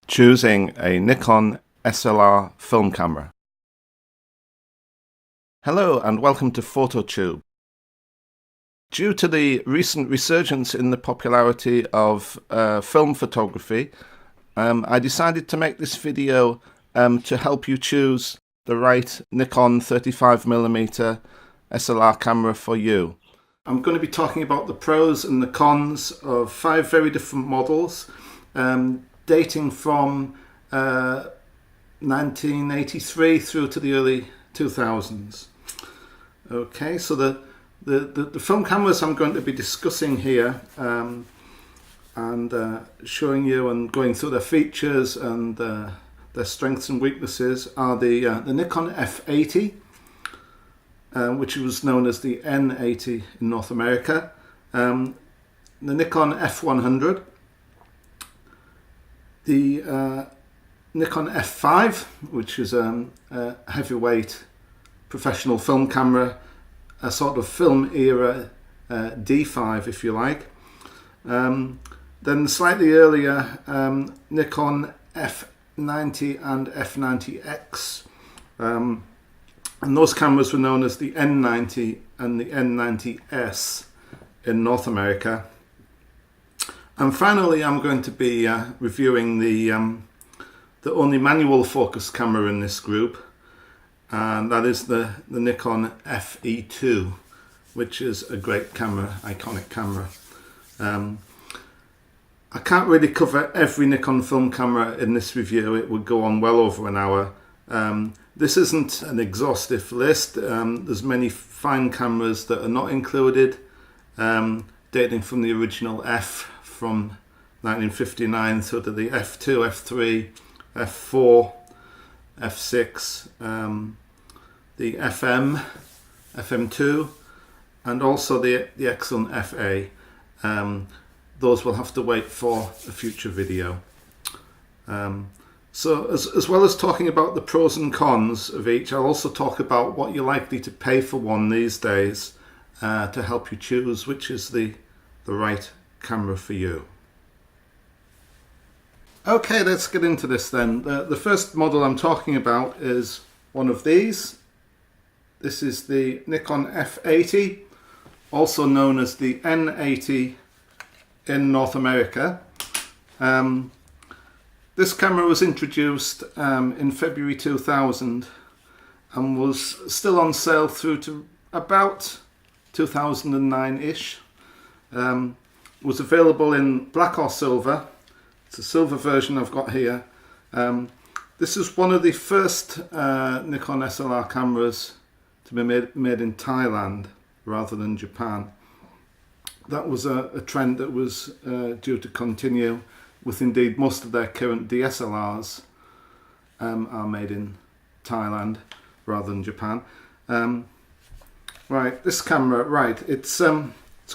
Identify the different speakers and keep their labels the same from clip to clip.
Speaker 1: choosing a Nikon SLR film camera. Hello and welcome to PhotoTube. Due to the recent resurgence in the popularity of film photography, I decided to make this video to help you choose the right Nikon 35mm SLR camera for you. I'm going to be talking about the pros and the cons of 5 very different models, dating from 1983 through to the early 2000s. Okay, so the film cameras I'm going to be discussing here and showing you and going through their features and their strengths and weaknesses are the Nikon F80, which was known as the N80 in North America, the Nikon F100, the Nikon F5, which is a heavyweight professional film camera, a sort of film era D5 if you like. Then slightly earlier, Nikon F90 and F90X. And those cameras were known as the N90 and the N90s in North America. And finally, I'm going to be reviewing the only manual focus camera in this group, and that is the Nikon FE2, which is a great camera, iconic camera. I can't really cover every Nikon film camera in this review. It would go on well over an hour. This isn't an exhaustive list. There's many fine cameras that are not included, dating from the original F from 1959 through to the F2, F3, F4, F6, the FM, FM2, and also the excellent FA. Those will have to wait for a future video. So as well as talking about the pros and cons of each, I'll also talk about what you're likely to pay for one these days to help you choose which is the right camera for you. Okay, let's get into this then. The first model I'm talking about is one of these. This is the Nikon F80, also known as the N80 in North America. This camera was introduced in February 2000 and was still on sale through to about 2009-ish. Was available in black or silver. It's a silver version I've got here. This is one of the first Nikon SLR cameras to be made in Thailand rather than Japan. That was a trend that was due to continue, with indeed most of their current DSLRs are made in Thailand rather than Japan. Right, this camera, right, it's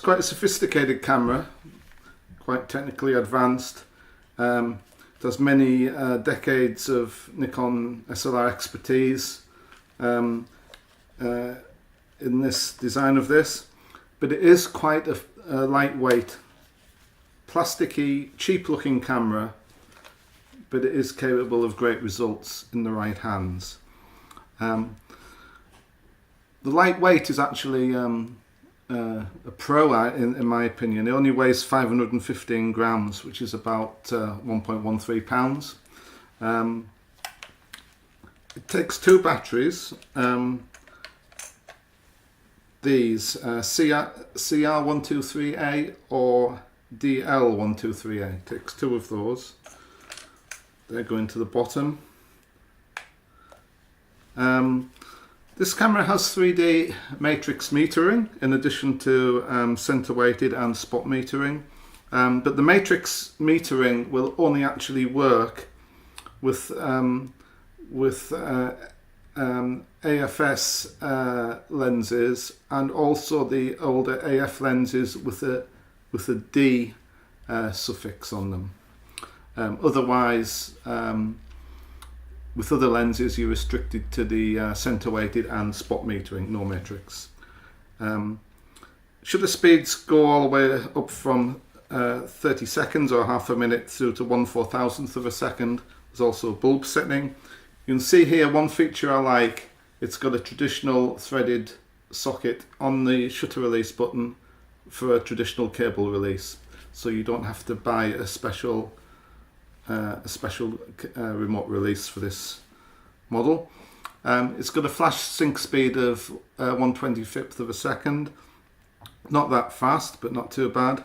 Speaker 1: quite a sophisticated camera, quite technically advanced. It has many decades of Nikon SLR expertise in this design of this, but it is quite a lightweight, plasticky, cheap-looking camera, but it is capable of great results in the right hands. The lightweight is actually a pro in my opinion. It only weighs 515 grams, which is about 1.13 pounds. It takes 2 batteries. These CR123A or DL123A. It takes 2 of those. They go into the bottom. This camera has 3D matrix metering in addition to center weighted and spot metering, but the matrix metering will only actually work with AFS lenses and also the older AF lenses with a D suffix on them. Otherwise, with other lenses, you're restricted to the center weighted and spot metering, no matrix. Shutter speeds go all the way up from 30 seconds or half a minute through to 1/4000th of a second. There's also bulb setting. You can see here one feature I like. It's got a traditional threaded socket on the shutter release button for a traditional cable release, so you don't have to buy a special remote release for this model. It's got a flash sync speed of 1/25th of a second. Not that fast, but not too bad.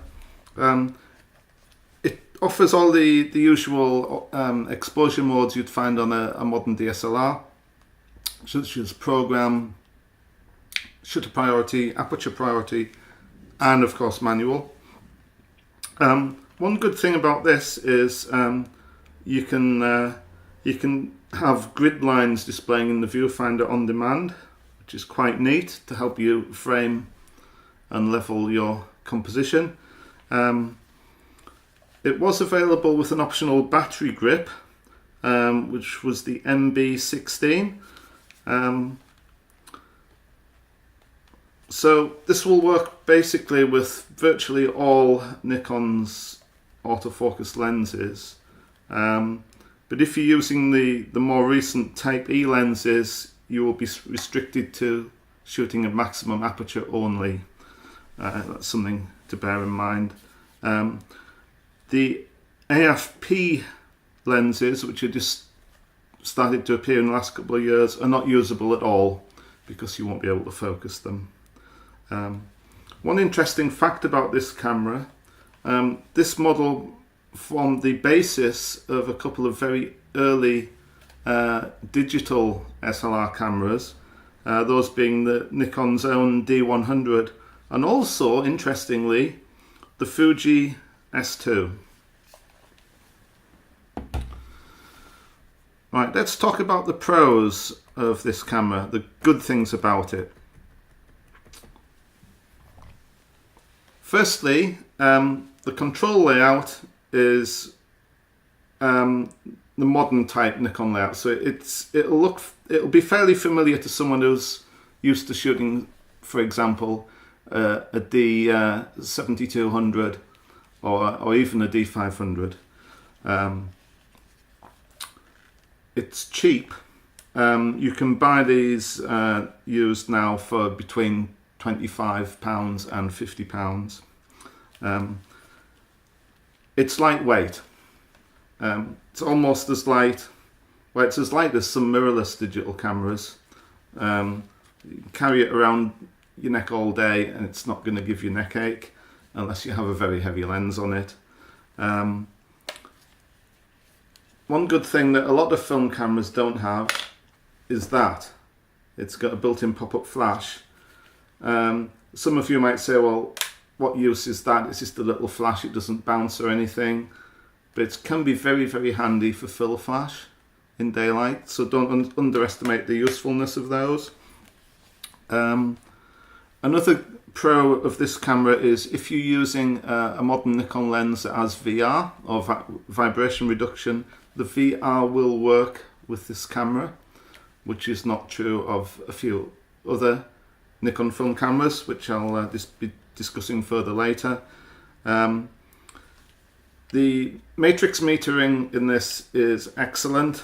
Speaker 1: It offers all the usual exposure modes you'd find on a modern DSLR, such as program, shutter priority, aperture priority, and of course manual. One good thing about this is you can have grid lines displaying in the viewfinder on demand, which is quite neat to help you frame and level your composition. It was available with an optional battery grip, which was the MB16. So this will work basically with virtually all Nikon's autofocus lenses. But if you're using the more recent Type E lenses, you will be restricted to shooting a maximum aperture only. That's something to bear in mind. The AFP lenses, which are just started to appear in the last couple of years, are not usable at all because you won't be able to focus them. One interesting fact about this camera, this model formed the basis of a couple of very early digital SLR cameras, those being the Nikon's own D100 and also, interestingly, the Fuji S2. Right, let's talk about the pros of this camera, the good things about it. Firstly, the control layout is the modern type Nikon layout, so it'll be fairly familiar to someone who's used to shooting, for example, a D7200 or even a D500. It's cheap. You can buy these used now for between £25 and £50. It's lightweight. It's almost as light. Well, it's as light as some mirrorless digital cameras. You can carry it around your neck all day and it's not going to give you neck ache unless you have a very heavy lens on it. One good thing that a lot of film cameras don't have is that it's got a built-in pop-up flash. Some of you might say, well, what use is that? It's just a little flash, it doesn't bounce or anything. But it can be very, very handy for fill flash in daylight, so don't underestimate the usefulness of those. Another pro of this camera is if you're using a modern Nikon lens that has VR or vibration reduction, the VR will work with this camera, which is not true of a few other Nikon film cameras, which I'll be discussing further later. The matrix metering in this is excellent.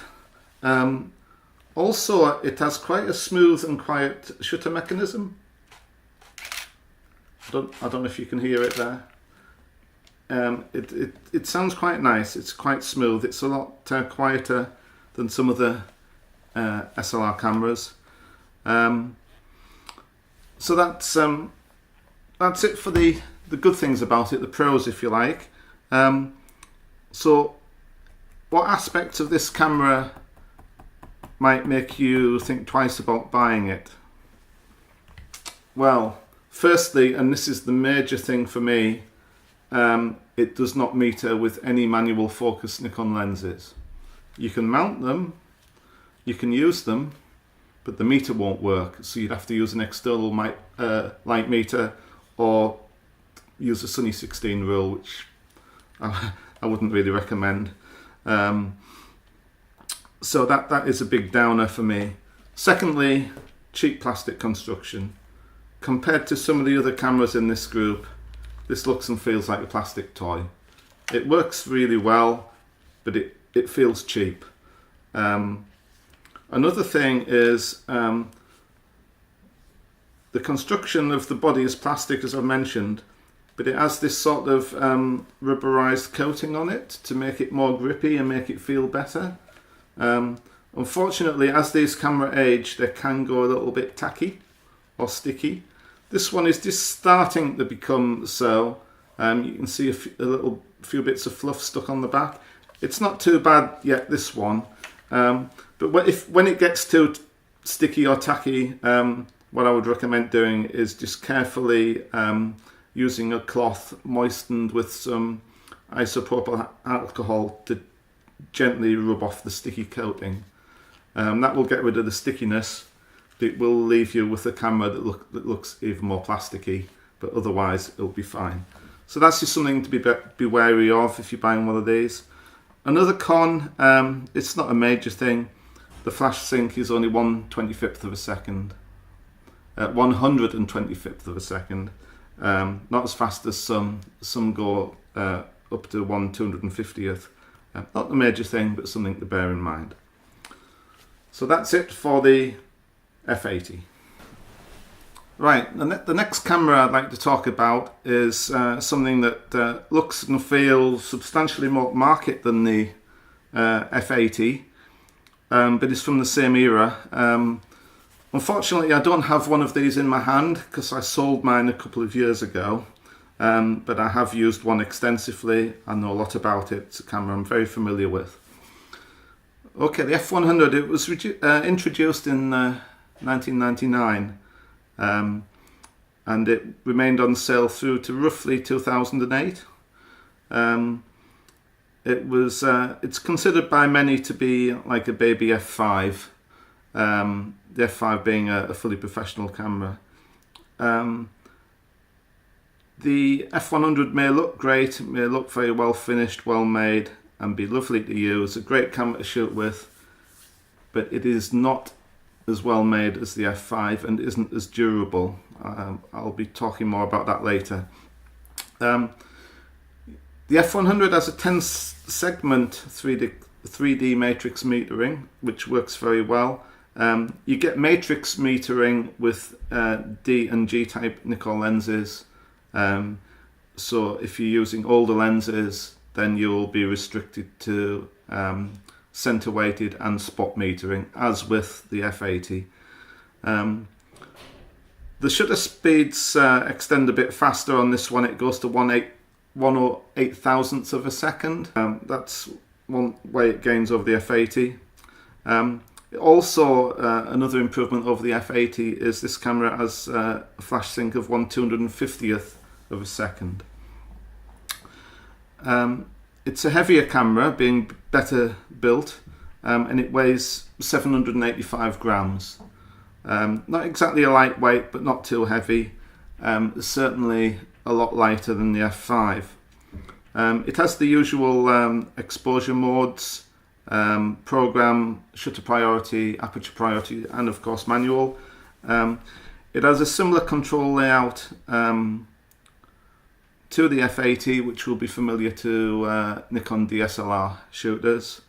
Speaker 1: Also, it has quite a smooth and quiet shutter mechanism. I don't know if you can hear it there. It sounds quite nice. It's quite smooth. It's a lot quieter than some of the SLR cameras. So that's it for the good things about it, the pros, if you like. So, what aspects of this camera might make you think twice about buying it? Well, firstly, and this is the major thing for me, it does not meter with any manual focus Nikon lenses. You can mount them, you can use them, but the meter won't work, so you'd have to use an external light meter or use a Sunny 16 rule, which I wouldn't really recommend. So that is a big downer for me. Secondly, cheap plastic construction. Compared to some of the other cameras in this group, this looks and feels like a plastic toy. It works really well, but it feels cheap. Another thing is the construction of the body is plastic, as I mentioned, but it has this sort of rubberized coating on it to make it more grippy and make it feel better. Unfortunately, as these cameras age, they can go a little bit tacky or sticky. This one is just starting to become so. You can see a few bits of fluff stuck on the back. It's not too bad yet, this one, but when it gets too sticky or tacky, what I would recommend doing is just carefully using a cloth moistened with some isopropyl alcohol to gently rub off the sticky coating. That will get rid of the stickiness. It will leave you with a camera that looks even more plasticky, but otherwise it'll be fine. So that's just something to be wary of if you're buying one of these. Another con, it's not a major thing, the flash sync is only 1/25th of a second. 125th of a second. Not as fast as some go up to 1/250th. Not a major thing, but something to bear in mind. So that's it for the F80. Right, the next camera I'd like to talk about is something that looks and feels substantially more market than the F80, but is from the same era. Unfortunately, I don't have one of these in my hand because I sold mine a couple of years ago, but I have used one extensively. I know a lot about it. It's a camera I'm very familiar with. Okay, the F100, it was introduced in 1999, and it remained on sale through to roughly 2008. It's considered by many to be like a baby F5, the F5 being a fully professional camera. The F100 may look great, it may look very well finished, well made, and be lovely to use, a great camera to shoot with, but it is not as well made as the F5 and isn't as durable. I'll be talking more about that later. The F100 has a 10-segment 3D matrix metering, which works very well. You get matrix metering with D and G type Nikon lenses. So if you're using older lenses, then you'll be restricted to center weighted and spot metering, as with the F80. The shutter speeds extend a bit faster on this one. It goes to 1/8,000th of a second. That's one way it gains over the F80. Also, another improvement over the F80 is this camera has a flash sync of 1/250th of a second. It's a heavier camera, being better built, and it weighs 785 grams. Not exactly a lightweight, but not too heavy. Certainly a lot lighter than the F5. It has the usual exposure modes, program, shutter priority, aperture priority, and of course manual. It has a similar control layout to the F80, which will be familiar to Nikon DSLR shooters.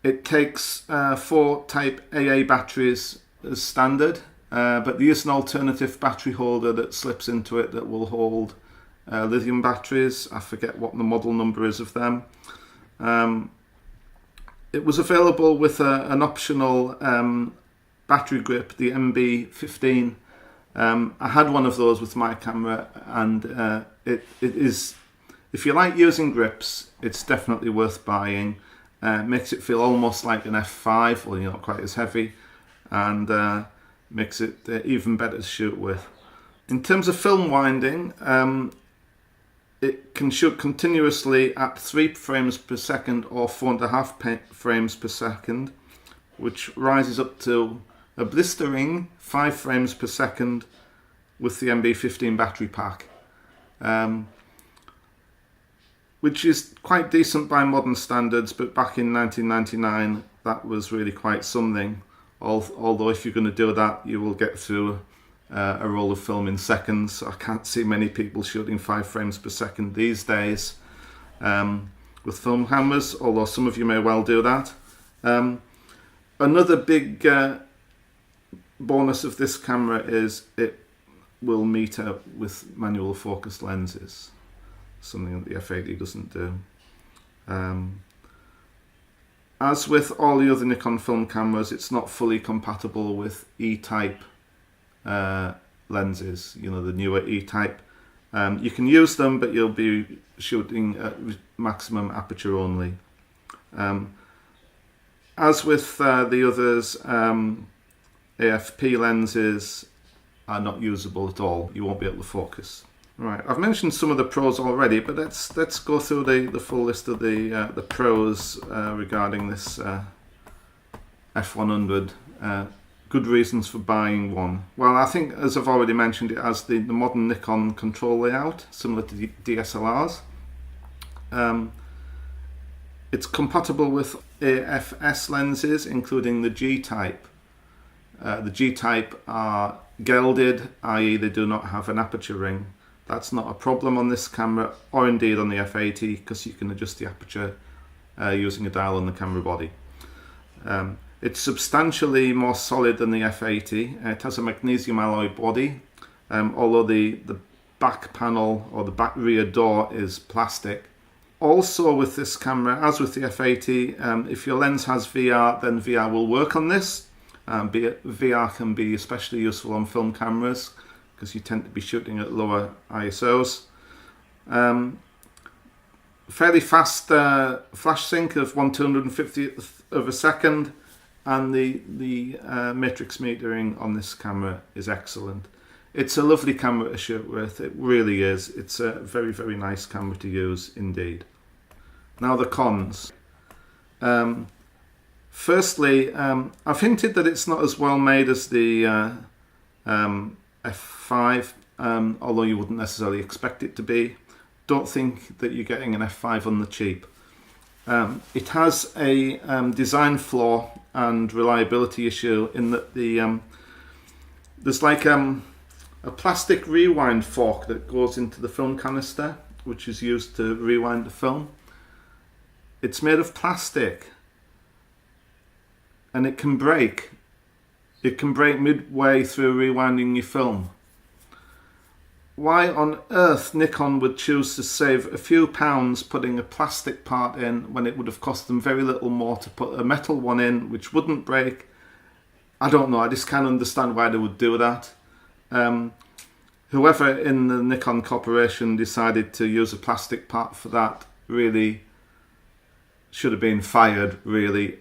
Speaker 1: It takes 4 type AA batteries as standard, but there is an alternative battery holder that slips into it that will hold lithium batteries. I forget what the model number is of them. It was available with an optional battery grip, the MB15. I had one of those with my camera, and it is, if you like using grips, it's definitely worth buying. Makes it feel almost like an F5, well, you're not quite as heavy, and makes it even better to shoot with. In terms of film winding, it can shoot continuously at 3 frames per second or 4.5 frames per second, which rises up to a blistering 5 frames per second with the MB15 battery pack, which is quite decent by modern standards, but back in 1999 that was really quite something. Although if you're going to do that, you will get through a roll of film in seconds. I can't see many people shooting 5 frames per second these days with film cameras, although some of you may well do that. Another big bonus of this camera is it will meter with manual focus lenses, something that the F80 doesn't do. As with all the other Nikon film cameras, it's not fully compatible with E-type lenses, you know, the newer E-type. You can use them, but you'll be shooting at maximum aperture only. As with the others, AFP lenses are not usable at all. You won't be able to focus. Right, I've mentioned some of the pros already, but let's go through the full list of the pros regarding this F100. Good reasons for buying one. Well, I think, as I've already mentioned, it has the modern Nikon control layout, similar to DSLRs. It's compatible with AFS lenses, including the G-type. The G-type are gelded, i.e. they do not have an aperture ring. That's not a problem on this camera, or indeed on the F80, because you can adjust the aperture using a dial on the camera body. It's substantially more solid than the F80. It has a magnesium alloy body, although the back panel or the back rear door is plastic. Also with this camera, as with the F80, if your lens has VR, then VR will work on this. VR can be especially useful on film cameras because you tend to be shooting at lower ISOs. Fairly fast flash sync of 1/250th of a second, and the matrix metering on this camera is excellent. It's a lovely camera to shoot with, it really is. It's a very, very nice camera to use indeed. Now the cons. Firstly, I've hinted that it's not as well made as the F5, although you wouldn't necessarily expect it to be. Don't think that you're getting an F5 on the cheap. It has a design flaw and reliability issue in that there's like a plastic rewind fork that goes into the film canister, which is used to rewind the film. It's made of plastic and it can break. It can break midway through rewinding your film. Why on earth Nikon would choose to save a few pounds putting a plastic part in when it would have cost them very little more to put a metal one in which wouldn't break? I don't know, I just can't understand why they would do that. Whoever in the Nikon Corporation decided to use a plastic part for that really should have been fired, really.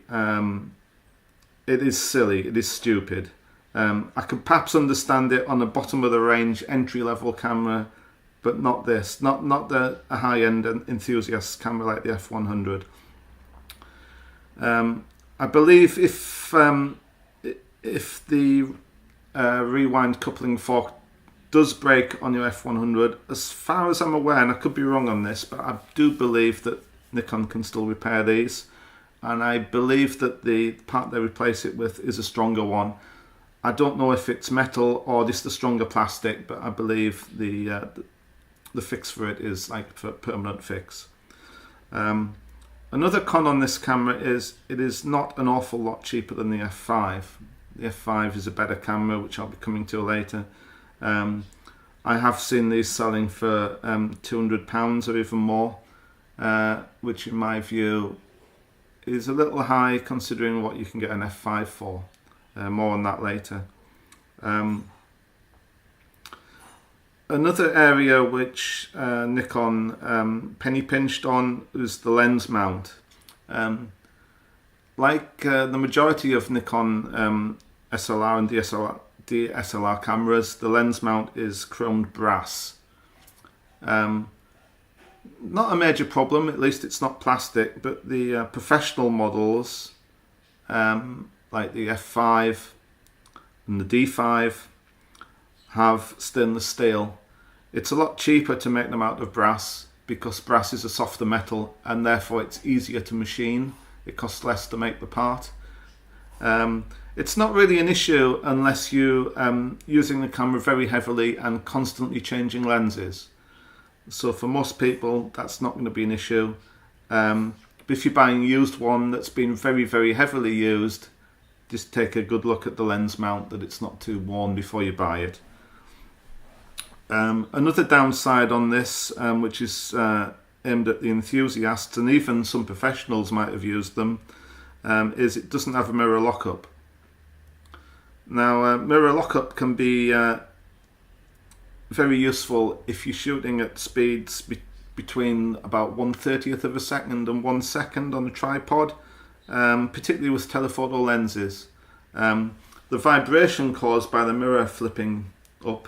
Speaker 1: It is silly, it is stupid. I could perhaps understand it on a bottom of the range entry-level camera, but not this, not a high-end enthusiast camera like the F100. I believe if the rewind coupling fork does break on your F100, as far as I'm aware, and I could be wrong on this, but I do believe that Nikon can still repair these, and I believe that the part they replace it with is a stronger one. I don't know if it's metal or just a stronger plastic, but I believe the fix for it is like a permanent fix. Another con on this camera is it is not an awful lot cheaper than the F5. The F5 is a better camera, which I'll be coming to later. I have seen these selling for £200 or even more, which in my view is a little high considering what you can get an F5 for. More on that later. Another area which Nikon penny pinched on is the lens mount. Like the majority of Nikon SLR and DSLR cameras, the lens mount is chromed brass. Not a major problem, at least it's not plastic, but the professional models like the F5 and the D5 have stainless steel. It's a lot cheaper to make them out of brass because brass is a softer metal and therefore it's easier to machine. It costs less to make the part. It's not really an issue unless you using the camera very heavily and constantly changing lenses. So for most people, that's not going to be an issue. But if you're buying a used one that's been very, very heavily used, just take a good look at the lens mount, that it's not too worn before you buy it. Another downside on this, which is aimed at the enthusiasts, and even some professionals might have used them, is it doesn't have a mirror lockup. Now, mirror lockup can be very useful if you're shooting at speeds between about 1/30th of a second and 1 second on a tripod, particularly with telephoto lenses. The vibration caused by the mirror flipping up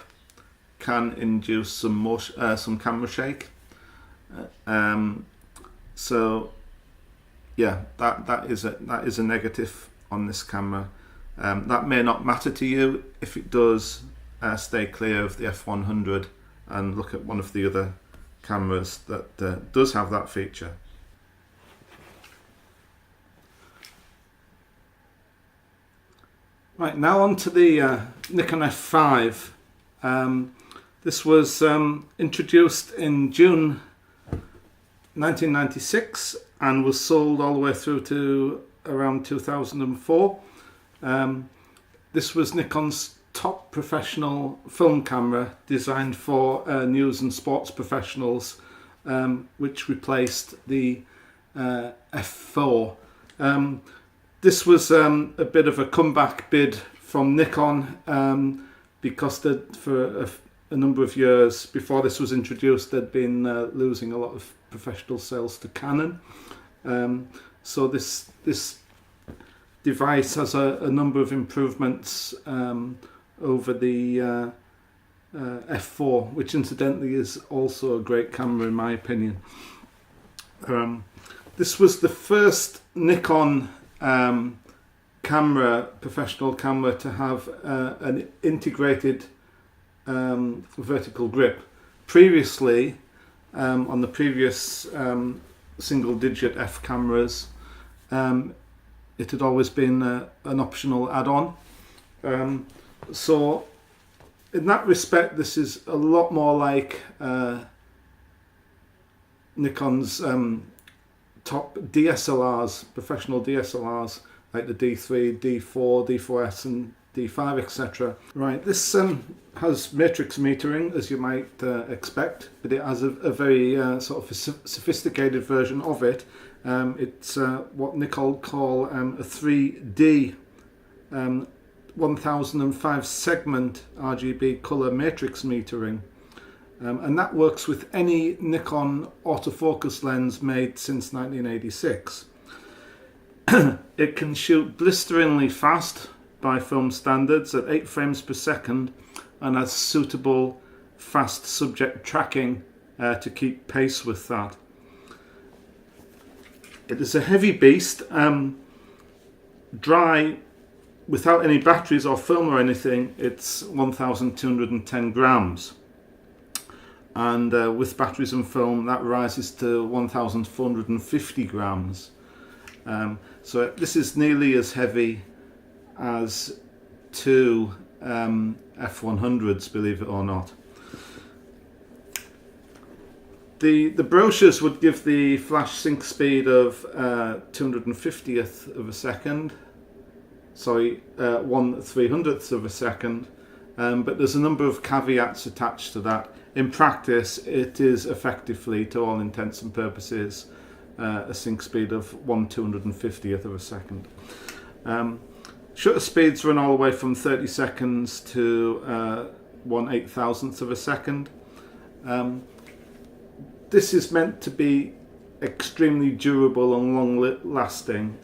Speaker 1: can induce some camera shake. So yeah, that is a negative on this camera. That may not matter to you. If it does, stay clear of the F100 and look at one of the other cameras that does have that feature. Right, now on to the Nikon F5. This was introduced in June 1996 and was sold all the way through to around 2004. This was Nikon's top professional film camera, designed for news and sports professionals, which replaced the F4. This was a bit of a comeback bid from Nikon, because for a number of years before this was introduced, they'd been losing a lot of professional sales to Canon. So this device has a number of improvements over the F4, which incidentally is also a great camera in my opinion. This was the first Nikon professional camera to have an integrated vertical grip. Previously, on the previous single digit F cameras, it had always been an optional add-on. So in that respect, this is a lot more like Nikon's top DSLRs, professional DSLRs, like the D3, D4, D4S and D5, etc. Right, this has matrix metering, as you might expect, but it has a very sort of sophisticated version of it. It's what Nikon call a 3D 1005 segment RGB color matrix metering, and that works with any Nikon autofocus lens made since 1986. It can shoot blisteringly fast by film standards at 8 frames per second and has suitable fast subject tracking to keep pace with that. It is a heavy beast, dry without any batteries or film or anything. It's 1,210 grams, and with batteries and film that rises to 1,450 grams. So this is nearly as heavy as two F100s, believe it or not. The brochures would give the flash sync speed of 250th of a second, sorry, 1/300th of a second, but there's a number of caveats attached to that. In practice, it is effectively, to all intents and purposes, a sync speed of 1/250th of a second. Shutter speeds run all the way from 30 seconds to 1/8000th of a second. This is meant to be extremely durable and long-lasting.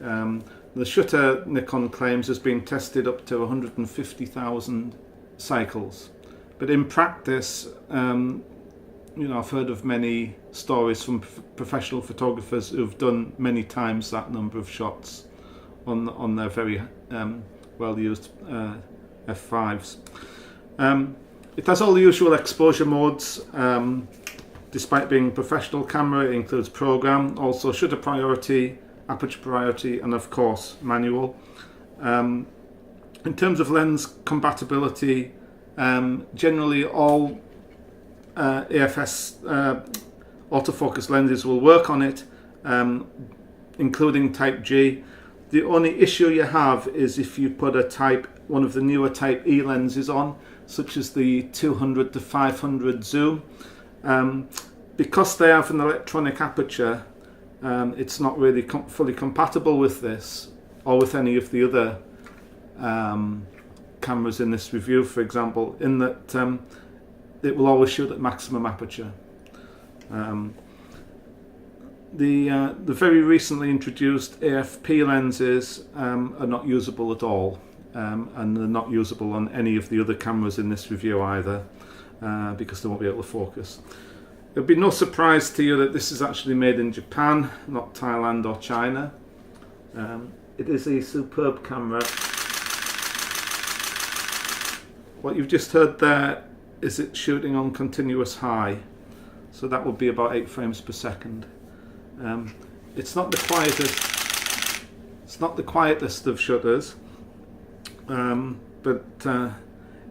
Speaker 1: The shutter, Nikon claims, has been tested up to 150,000 cycles, but in practice, I've heard of many stories from professional photographers who've done many times that number of shots on their very well-used F5s. It has all the usual exposure modes. Despite being a professional camera, it includes program, also shutter priority, aperture priority, and of course manual. In terms of lens compatibility, generally all AFS autofocus lenses will work on it, including Type G. The only issue you have is if you put one of the newer Type E lenses on, such as the 200 to 500 zoom. Because they have an electronic aperture, it's not really fully compatible with this or with any of the other cameras in this review, for example, in that it will always shoot at maximum aperture. The very recently introduced AFP lenses are not usable at all, and they're not usable on any of the other cameras in this review either, because they won't be able to focus. It'll be no surprise to you that this is actually made in Japan, not Thailand or China. It is a superb camera. What you've just heard there is it shooting on continuous high, so that would be about 8 frames per second. It's not the quietest. It's not the quietest of shutters, but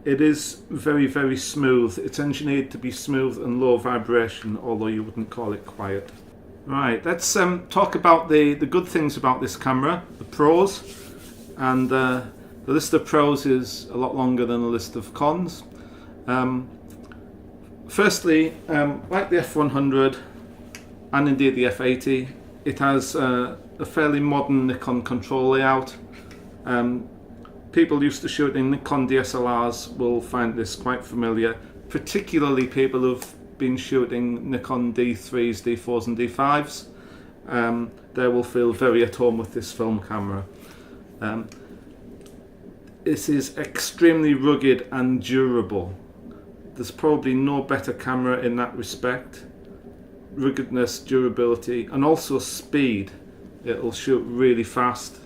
Speaker 1: it is very, very smooth. It's engineered to be smooth and low vibration, although you wouldn't call it quiet. Right, let's talk about the good things about this camera, the pros. And the list of pros is a lot longer than the list of cons. Firstly, like the F100 and indeed the F80, it has a fairly modern Nikon control layout. People used to shoot in Nikon DSLRs will find this quite familiar, particularly people who've been shooting Nikon D3s, D4s and D5s. They will feel very at home with this film camera. This is extremely rugged and durable. There's probably no better camera in that respect. Ruggedness, durability, and also speed. It'll shoot really fast.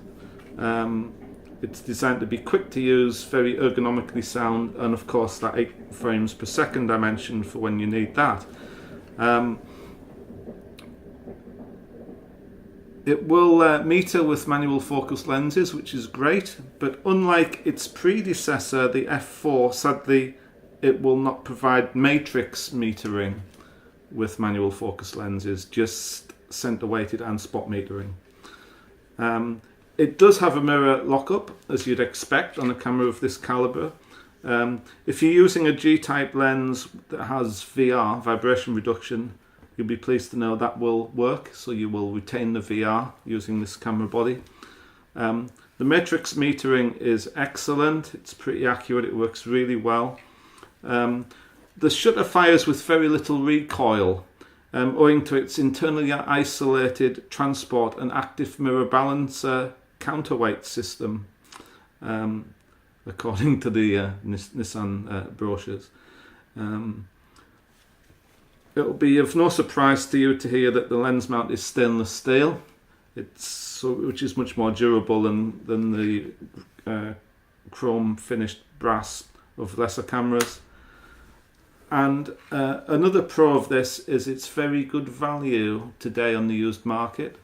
Speaker 1: It's designed to be quick to use, very ergonomically sound, and of course that 8 frames per second I mentioned for when you need that. It will meter with manual focus lenses, which is great, but unlike its predecessor, the F4, sadly it will not provide matrix metering with manual focus lenses, just center weighted and spot metering. It does have a mirror lockup, as you'd expect on a camera of this caliber. If you're using a G-type lens that has VR, vibration reduction, you'll be pleased to know that will work, so you will retain the VR using this camera body. The matrix metering is excellent, it's pretty accurate, it works really well. The shutter fires with very little recoil, owing to its internally isolated transport and active mirror balancer counterweight system, according to the Nissan brochures. It'll be of no surprise to you to hear that the lens mount is stainless steel, which is much more durable than the chrome finished brass of lesser cameras. And another pro of this is its very good value today on the used market.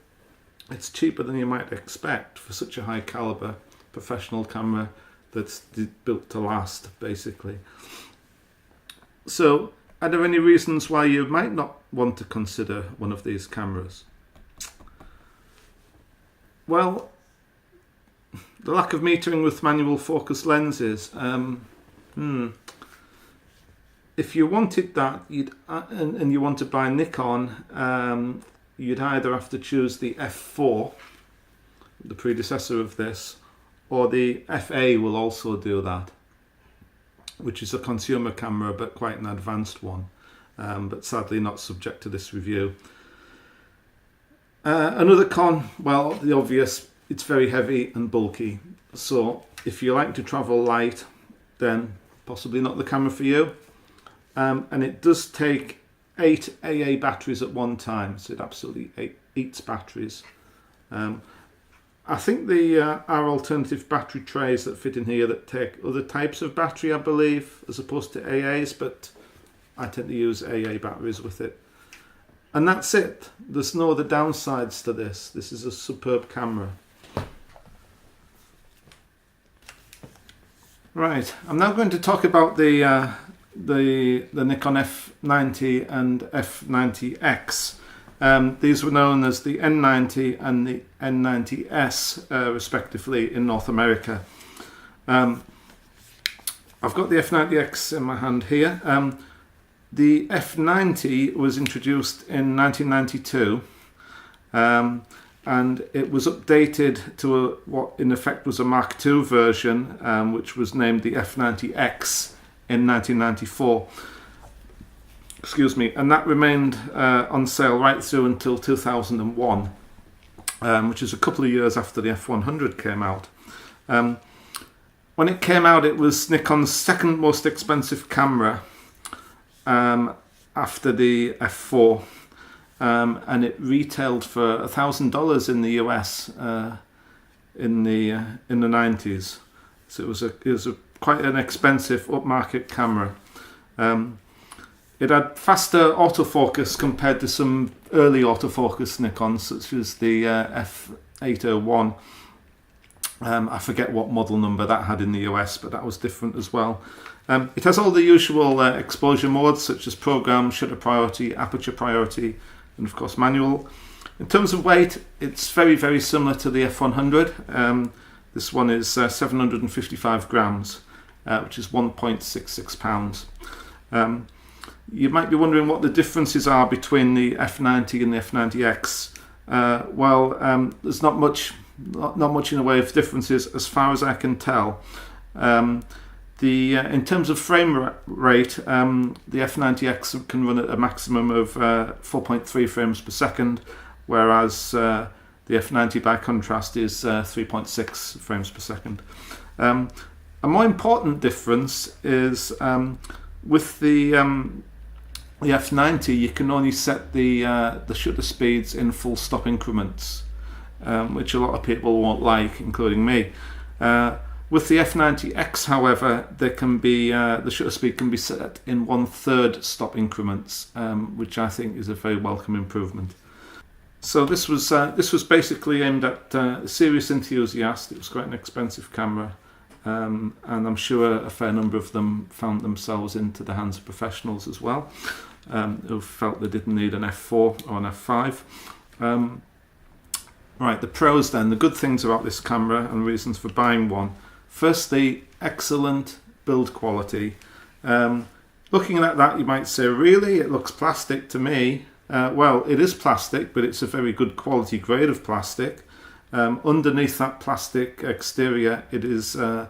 Speaker 1: It's cheaper than you might expect for such a high caliber professional camera that's built to last, basically. So, are there any reasons why you might not want to consider one of these cameras? Well, the lack of metering with manual focus lenses. If you wanted that, and you want to buy Nikon, you'd either have to choose the F4, the predecessor of this, or the FA will also do that, which is a consumer camera but quite an advanced one, but sadly not subject to this review. Another con, well, the obvious, it's very heavy and bulky, so if you like to travel light, then possibly not the camera for you. And it does take 8 AA batteries at one time, so it absolutely eats batteries. I think there are alternative battery trays that fit in here that take other types of battery, I believe, as opposed to AAs, but I tend to use AA batteries with it. And that's it. There's no other downsides to this. This is a superb camera. Right, I'm now going to talk about the Nikon F90 and F90X. These were known as the N90 and the N90s, respectively, in North America. I've got the F90X in my hand here. The F90 was introduced in 1992. And it was updated to what in effect was a Mark II version, which was named the F90X in 1994. Excuse me, and that remained on sale right through until 2001, which is a couple of years after the F100 came out. When it came out, it was Nikon's second most expensive camera after the F4. And it retailed for $1,000 in the US in the 90s. So it was quite an expensive upmarket camera. It had faster autofocus compared to some early autofocus Nikons, such as the F801. I forget what model number that had in the US, but that was different as well. It has all the usual exposure modes, such as program, shutter priority, aperture priority, and of course manual. In terms of weight, it's very, very similar to the F100. This one is 755 grams, which is 1.66 pounds. You might be wondering what the differences are between the F90 and the F90X. There's not much in the way of differences as far as I can tell. In terms of frame rate, the F90X can run at a maximum of 4.3 frames per second, whereas the F90 by contrast is 3.6 frames per second. A more important difference is with the F90, you can only set the shutter speeds in full stop increments, which a lot of people won't like, including me. With the F90X, however, there can be the shutter speed can be set in 1/3 stop increments, which I think is a very welcome improvement. So this was basically aimed at a serious enthusiast. It was quite an expensive camera, and I'm sure a fair number of them found themselves into the hands of professionals as well, who felt they didn't need an F4 or an F5. Right, the pros then, the good things about this camera and reasons for buying one. Firstly, excellent build quality. Looking at that, you might say, really? It looks plastic to me. Well, it is plastic, but it's a very good quality grade of plastic. Underneath that plastic exterior, it is a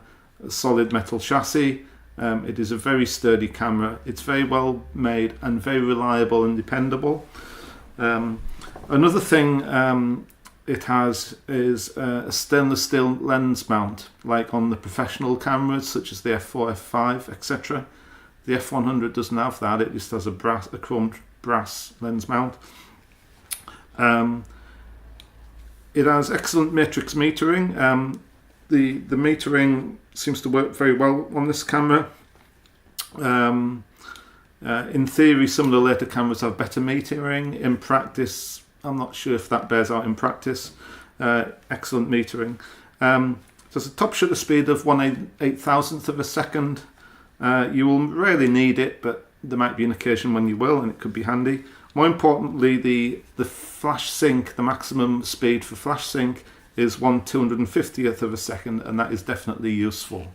Speaker 1: solid metal chassis. It is a very sturdy camera. It's very well made and very reliable and dependable. Another thing it has is a stainless steel lens mount, like on the professional cameras such as the F4, F5, etc. The F100 doesn't have that. It just has a chromed brass lens mount. It has excellent matrix metering. The metering seems to work very well on this camera. In theory, some of the later cameras have better metering. In practice, I'm not sure if that bears out in practice. Excellent metering. There's a top shutter speed of 1/8,000th of a second. You will rarely need it, but there might be an occasion when you will, and it could be handy. More importantly, the flash sync, the maximum speed for flash sync is 1/250th of a second, and that is definitely useful,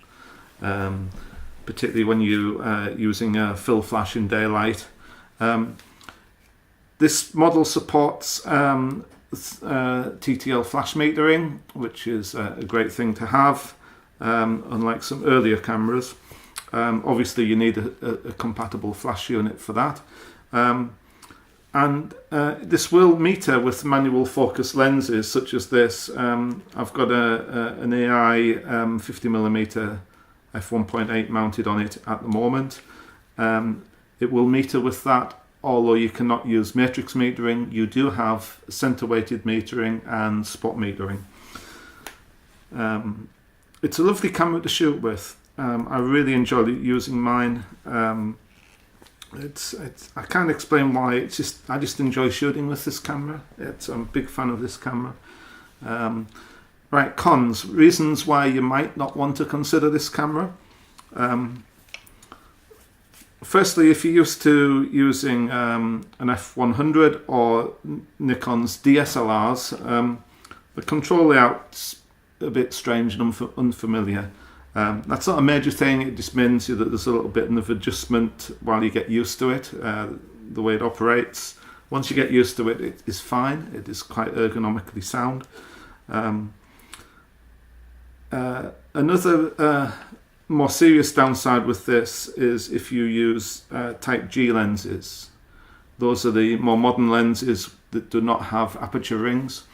Speaker 1: particularly when you're using a fill flash in daylight. This model supports Ttl Flash Metering, which is a great thing to have, unlike some earlier cameras. Obviously, you need a compatible flash unit for that. This will meter with manual focus lenses such as this. I've got an AI 50mm f1.8 mounted on it at the moment. It will meter with that. Although you cannot use matrix metering, you do have center weighted metering and spot metering. It's a lovely camera to shoot with. I really enjoy using mine. I can't explain why. I just enjoy shooting with this camera. I'm a big fan of this camera. Right, cons, reasons why you might not want to consider this camera. Firstly, if you're used to using an F100 or Nikon's DSLRs, the control layout's a bit strange and unfamiliar. That's not a major thing, it just means that there's a little bit of adjustment while you get used to it, the way it operates. Once you get used to it, it is fine, it is quite ergonomically sound. Another more serious downside with this is if you use Type G lenses. Those are the more modern lenses that do not have aperture rings.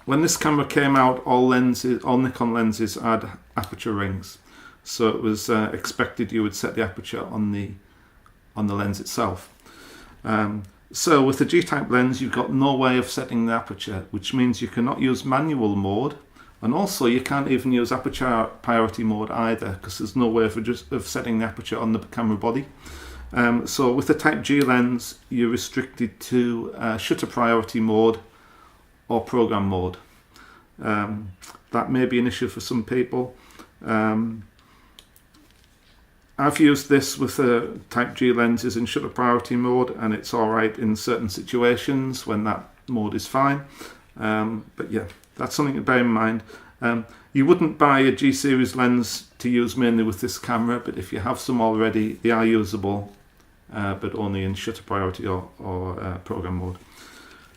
Speaker 1: When this camera came out, all Nikon lenses had aperture rings, so it was expected you would set the aperture on the lens itself. So with the G-type lens, you've got no way of setting the aperture, which means you cannot use manual mode, and also you can't even use aperture priority mode either, because there's no way of setting the aperture on the camera body. So with the Type G lens, you're restricted to shutter priority mode or program mode. That may be an issue for some people. I've used this with the Type G lenses in shutter priority mode, and it's alright in certain situations when that mode is fine. But yeah, that's something to bear in mind. You wouldn't buy a G series lens to use mainly with this camera, but if you have some already, they are usable, but only in shutter priority or program mode.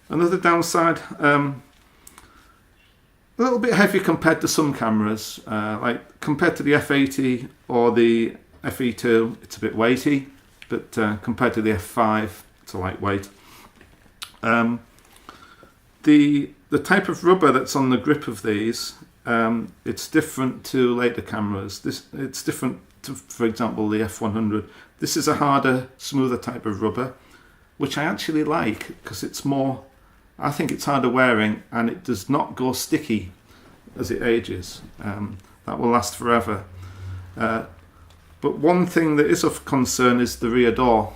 Speaker 1: Another downside, a little bit heavy compared to some cameras, like compared to the F80 or the FE2, it's a bit weighty, but compared to the F5, it's a lightweight. The type of rubber that's on the grip of these, it's different to later cameras. It's different to, for example, the F100. This is a harder, smoother type of rubber, which I actually like because it's more, I think it's harder wearing and it does not go sticky as it ages. That will last forever. But one thing that is of concern is the rear door.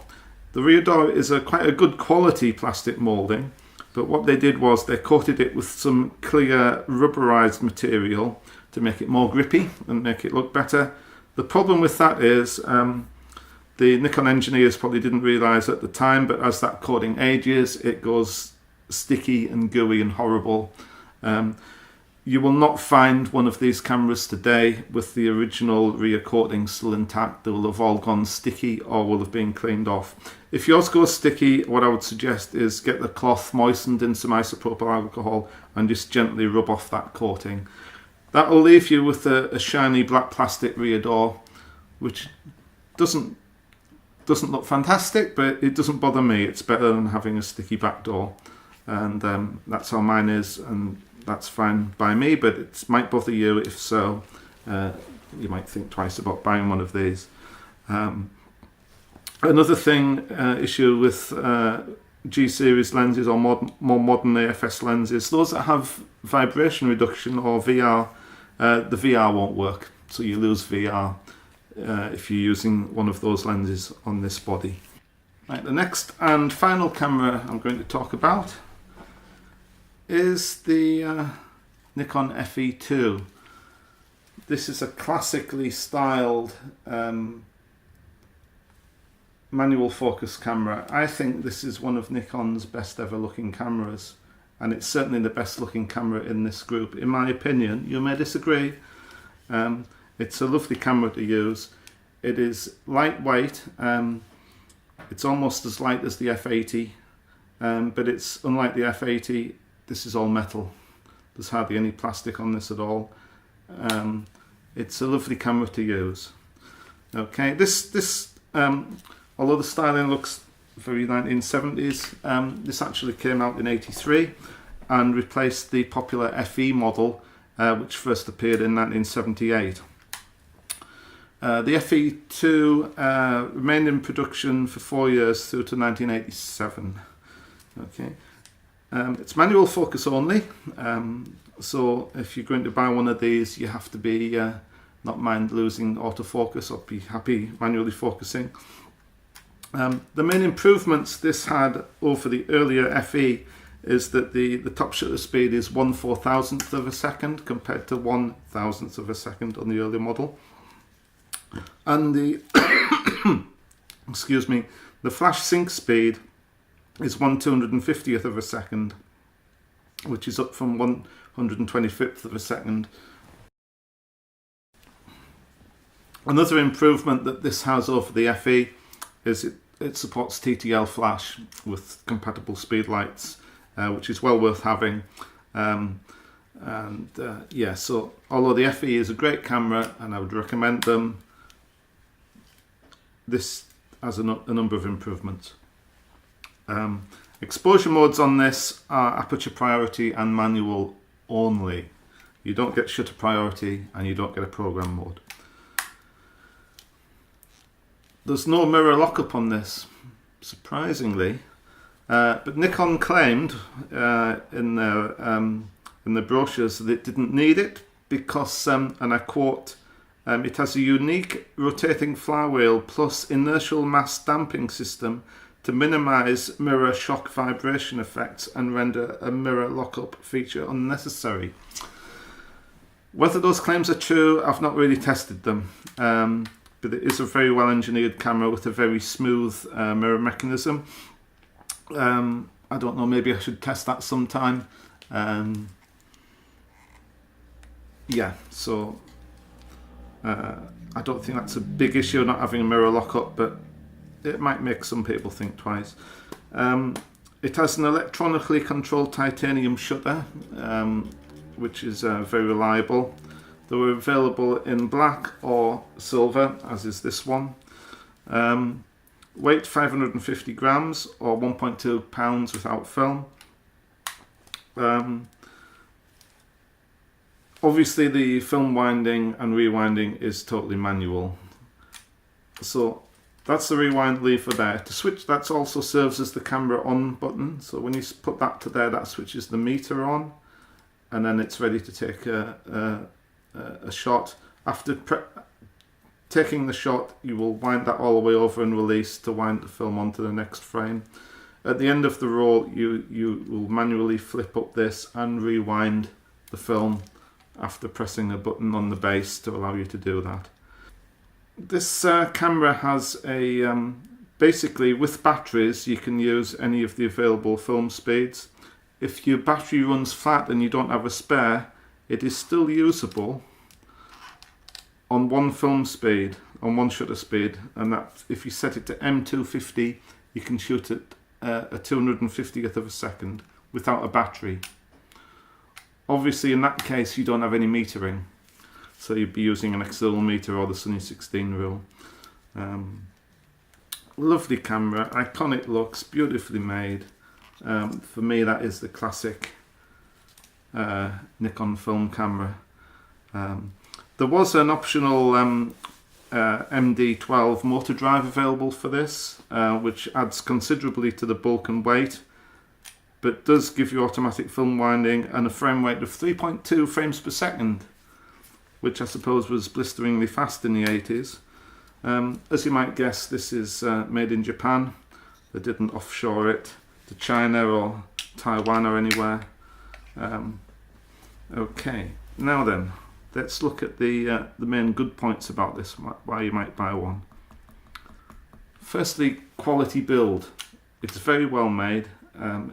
Speaker 1: The rear door is quite a good quality plastic moulding, but what they did was they coated it with some clear rubberized material to make it more grippy and make it look better. The problem with that is the Nikon engineers probably didn't realize at the time, but as that coating ages, it goes sticky and gooey and horrible. You will not find one of these cameras today with the original rear coating still intact. They will have all gone sticky or will have been cleaned off. If yours goes sticky, what I would suggest is get the cloth moistened in some isopropyl alcohol and just gently rub off that coating. That will leave you with a shiny black plastic rear door, which doesn't look fantastic, but it doesn't bother me. It's better than having a sticky back door, and that's how mine is, and that's fine by me, but it might bother you. If so, you might think twice about buying one of these. Another issue with G series lenses or more modern AFS lenses, those that have vibration reduction or VR, the VR won't work, so you lose VR if you're using one of those lenses on this body. Right, the next and final camera I'm going to talk about is the Nikon FE2. This is a classically styled manual focus camera. I think this is one of Nikon's best ever looking cameras, and it's certainly the best looking camera in this group, in my opinion. You may disagree. It's a lovely camera to use. It is lightweight. It's almost as light as the F80, but it's unlike the F80. This is all metal. There's hardly any plastic on this at all. It's a lovely camera to use. Okay, this although the styling looks very 1970s, this actually came out in '83 and replaced the popular FE model, which first appeared in 1978. The FE2 remained in production for 4 years through to 1987. Okay. It's manual focus only, so if you're going to buy one of these, you have to be not mind losing autofocus or be happy manually focusing. The main improvements this had over the earlier FE is that the top shutter speed is 1/4000th of a second compared to 1/1000th of a second on the earlier model. And the excuse me, the flash sync speed is 1/250th of a second, which is up from 1/125th of a second. Another improvement that this has over the FE is it supports Ttl Flash with compatible speed lights, which is well worth having. Yeah, so although the FE is a great camera and I would recommend them, this has a number of improvements. Exposure modes on this are aperture priority and manual only. You don't get shutter priority and you don't get a program mode. There's no mirror lockup on this, surprisingly, but Nikon claimed in the brochures that it didn't need it because, and I quote, it has a unique rotating flywheel plus inertial mass damping system to minimize mirror shock vibration effects and render a mirror lockup feature unnecessary. Whether those claims are true, I've not really tested them. But it is a very well engineered camera with a very smooth mirror mechanism. I don't know, maybe I should test that sometime. Yeah, so I don't think that's a big issue, not having a mirror lockup, but it might make some people think twice. It has an electronically controlled titanium shutter, which is very reliable. They were available in black or silver, as is this one. Weight 550 grams or 1.2 pounds without film. Obviously the film winding and rewinding is totally manual. So that's the rewind lever there. To switch, that also serves as the camera on button. So when you put that to there, that switches the meter on, and then it's ready to take a shot. After taking the shot, you will wind that all the way over and release to wind the film onto the next frame. At the end of the roll, you will manually flip up this and rewind the film after pressing a button on the base to allow you to do that. This camera has a basically, with batteries you can use any of the available film speeds. If your battery runs flat and you don't have a spare, it is still usable on one film speed, on one shutter speed, and that if you set it to M250, you can shoot at a 250th of a second without a battery. Obviously in that case you don't have any metering, so you'd be using an external meter or the Sunny 16 rule. Lovely camera, iconic looks, beautifully made. For me that is the classic Nikon film camera. There was an optional MD12 motor drive available for this, which adds considerably to the bulk and weight, but does give you automatic film winding and a frame rate of 3.2 frames per second, which I suppose was blisteringly fast in the 80s. As you might guess, this is made in Japan. They didn't offshore it to China or Taiwan or anywhere. Okay, now then, let's look at the main good points about this, why you might buy one. Firstly, quality build. It's very well made.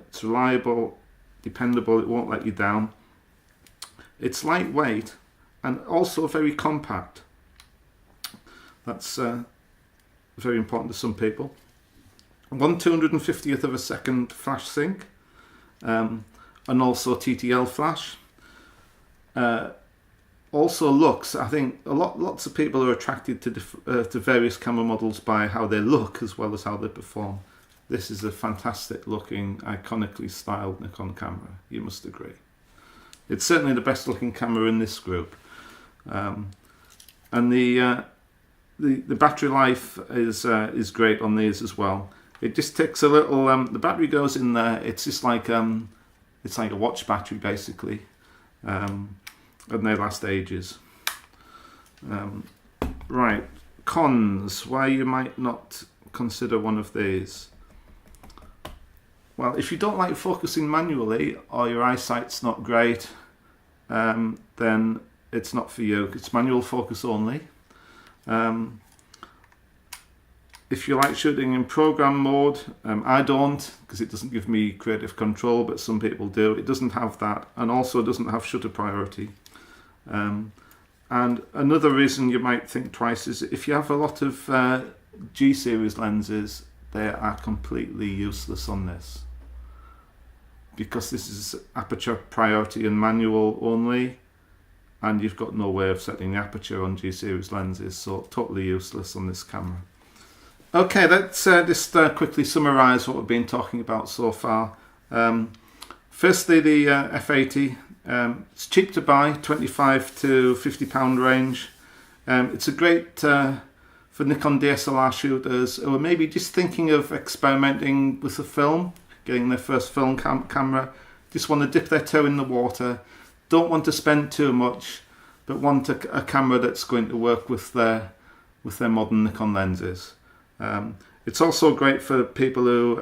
Speaker 1: It's reliable, dependable, it won't let you down. It's lightweight and also very compact. That's very important to some people. 1/250th of a second flash sync, and also Ttl Flash. Also looks, I think lots of people are attracted to various camera models by how they look as well as how they perform. This is a fantastic looking, iconically styled Nikon camera, you must agree. It's certainly the best looking camera in this group. And the battery life is great on these as well. It just takes a little, the battery goes in there, it's just like a watch battery basically, and they last ages. Right, cons, why you might not consider one of these. Well, if you don't like focusing manually or your eyesight's not great, then it's not for you. It's manual focus only. If you like shooting in program mode, I don't, because it doesn't give me creative control, but some people do. It doesn't have that, and also doesn't have shutter priority. And another reason you might think twice is if you have a lot of G series lenses, they are completely useless on this, because this is aperture priority and manual only, and you've got no way of setting the aperture on G series lenses, so totally useless on this camera. Okay, let's just quickly summarise what we've been talking about so far. Firstly, the F80. It's cheap to buy, £25 to £50 range. It's a great for Nikon DSLR shooters who are maybe just thinking of experimenting with the film, getting their first film camera, just want to dip their toe in the water, don't want to spend too much, but want a camera that's going to work with their modern Nikon lenses. It's also great for people who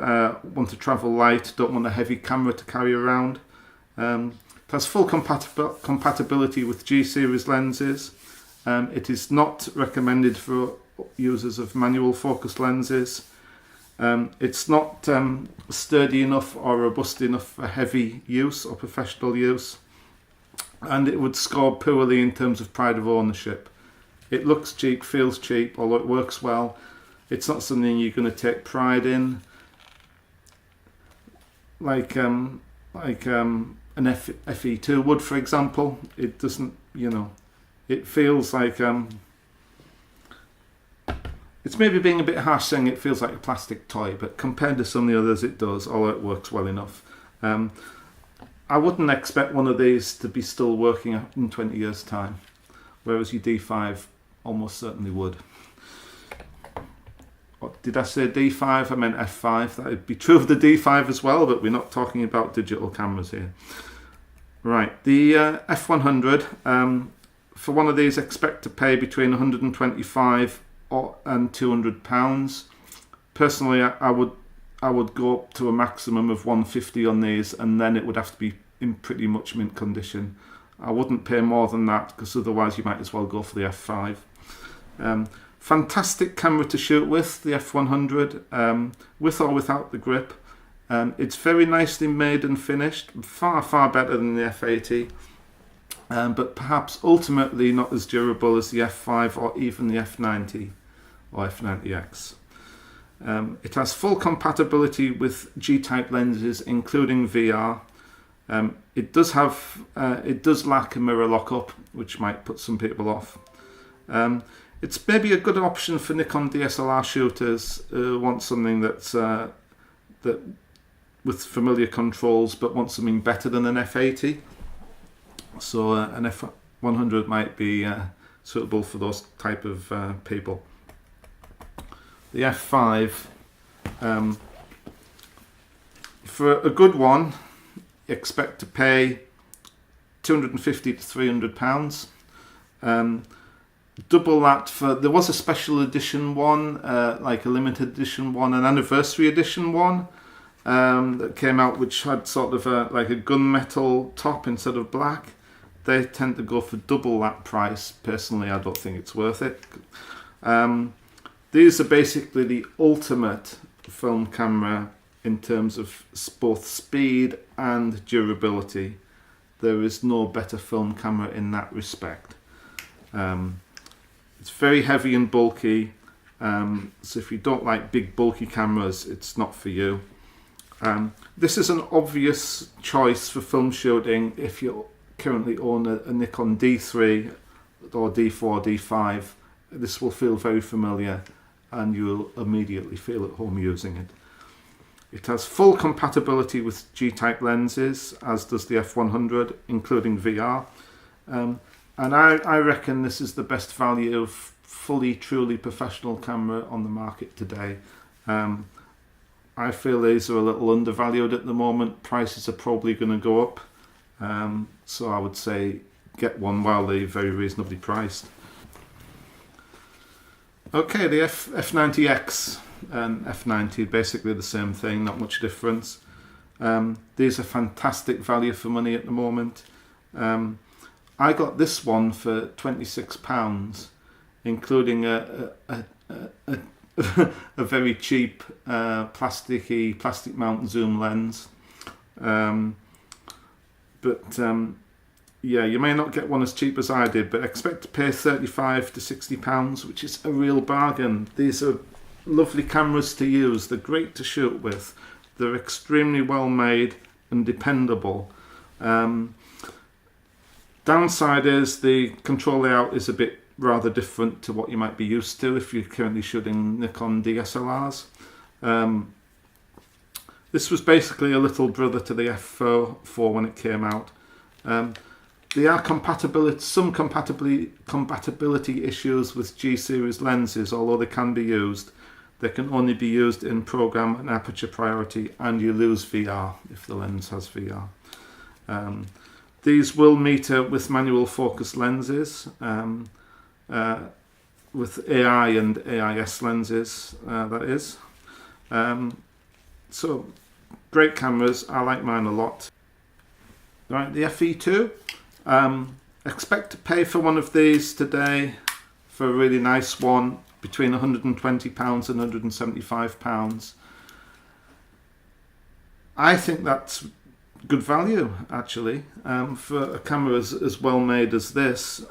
Speaker 1: want to travel light, don't want a heavy camera to carry around. It has full compatibility with G series lenses. It is not recommended for users of manual focus lenses. It's not sturdy enough or robust enough for heavy use or professional use, and it would score poorly in terms of pride of ownership. It looks cheap, feels cheap, although it works well. It's not something you're going to take pride in, like an FE2 would, for example. It doesn't, it feels like, it's maybe being a bit harsh saying it feels like a plastic toy, but compared to some of the others it does, although it works well enough. I wouldn't expect one of these to be still working in 20 years' time, whereas your D5 almost certainly would. Did I say D5? I meant F5. That would be true of the D5 as well, but we're not talking about digital cameras here. Right, the F100, for one of these expect to pay between £125 and £200. Personally, I would go up to a maximum of £150 on these, and then it would have to be in pretty much mint condition. I wouldn't pay more than that, because otherwise you might as well go for the F5. Fantastic camera to shoot with, the F100, with or without the grip. It's very nicely made and finished, far better than the F80, but perhaps ultimately not as durable as the F5 or even the F90 or F90X. It has full compatibility with G-type lenses, including VR. It does lack a mirror lockup, which might put some people off. It's maybe a good option for Nikon DSLR shooters who want something that's with familiar controls, but want something better than an F80. So an F100 might be suitable for those type of people. The F5, for a good one, expect to pay £250 to £300. Double that for, there was a special edition one, like a limited edition one, an anniversary edition one that came out, which had sort of like a gunmetal top instead of black. They tend to go for double that price. Personally, I don't think it's worth it. These are basically the ultimate film camera in terms of both speed and durability. There is no better film camera in that respect. It's very heavy and bulky, so if you don't like big bulky cameras, it's not for you. This is an obvious choice for film shooting if you currently own a Nikon D3 or D4, D5. This will feel very familiar and you'll immediately feel at home using it. It has full compatibility with G-type lenses, as does the F100, including VR. And I reckon this is the best value of fully, truly professional camera on the market today. I feel these are a little undervalued at the moment. Prices are probably going to go up. So I would say get one while they're very reasonably priced. Okay, the F90X and F90, basically the same thing, not much difference. These are fantastic value for money at the moment. I got this one for £26. including a very cheap plastic mount zoom lens. Yeah, you may not get one as cheap as I did, but expect to pay £35 to £60, which is a real bargain. These are lovely cameras to use. They're great to shoot with. They're extremely well made and dependable. Downside is the control layout is a bit rather different to what you might be used to if you're currently shooting Nikon DSLRs. This was basically a little brother to the F4 when it came out. There are some compatibility issues with G-series lenses, although they can be used. They can only be used in program and aperture priority, and you lose VR if the lens has VR. These will meter with manual focus lenses, with AI and AIS lenses, that is. So, great cameras. I like mine a lot. Right, the FE2. Expect to pay for one of these today, for a really nice one, between £120 and £175. I think that's good value, actually, for a camera as well made as this.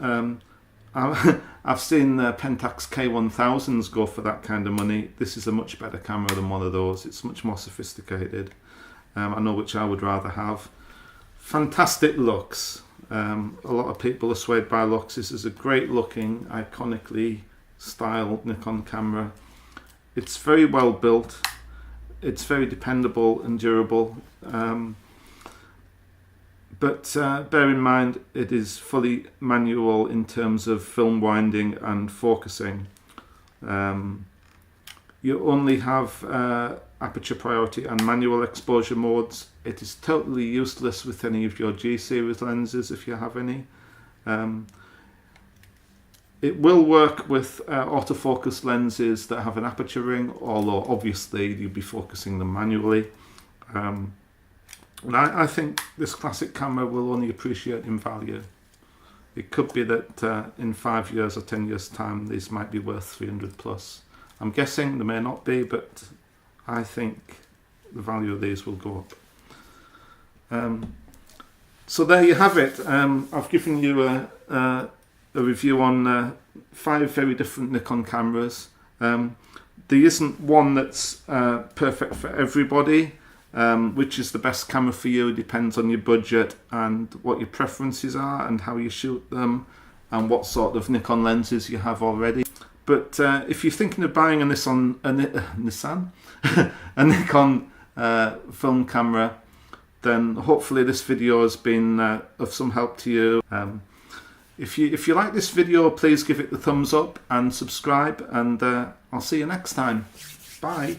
Speaker 1: I've seen Pentax K1000s go for that kind of money. This is a much better camera than one of those. It's much more sophisticated. I know which I would rather have. Fantastic looks. A lot of people are swayed by looks. This is a great looking, iconically styled Nikon camera. It's very well built. It's very dependable and durable. But bear in mind, it is fully manual in terms of film winding and focusing. You only have aperture priority and manual exposure modes. It is totally useless with any of your G-series lenses if you have any. It will work with autofocus lenses that have an aperture ring, although obviously you'll be focusing them manually. And I think this classic camera will only appreciate in value. It could be that in 5 years or 10 years time these might be worth 300 plus. I'm guessing they may not be, but I think the value of these will go up. So there you have it. I've given you a review on 5 very different Nikon cameras. There isn't one that's perfect for everybody. Which is the best camera for you depends on your budget and what your preferences are and how you shoot them and what sort of Nikon lenses you have already. But if you're thinking of buying a Nikon film camera, then hopefully this video has been of some help to you. If you like this video, please give it the thumbs up and subscribe, and I'll see you next time. Bye.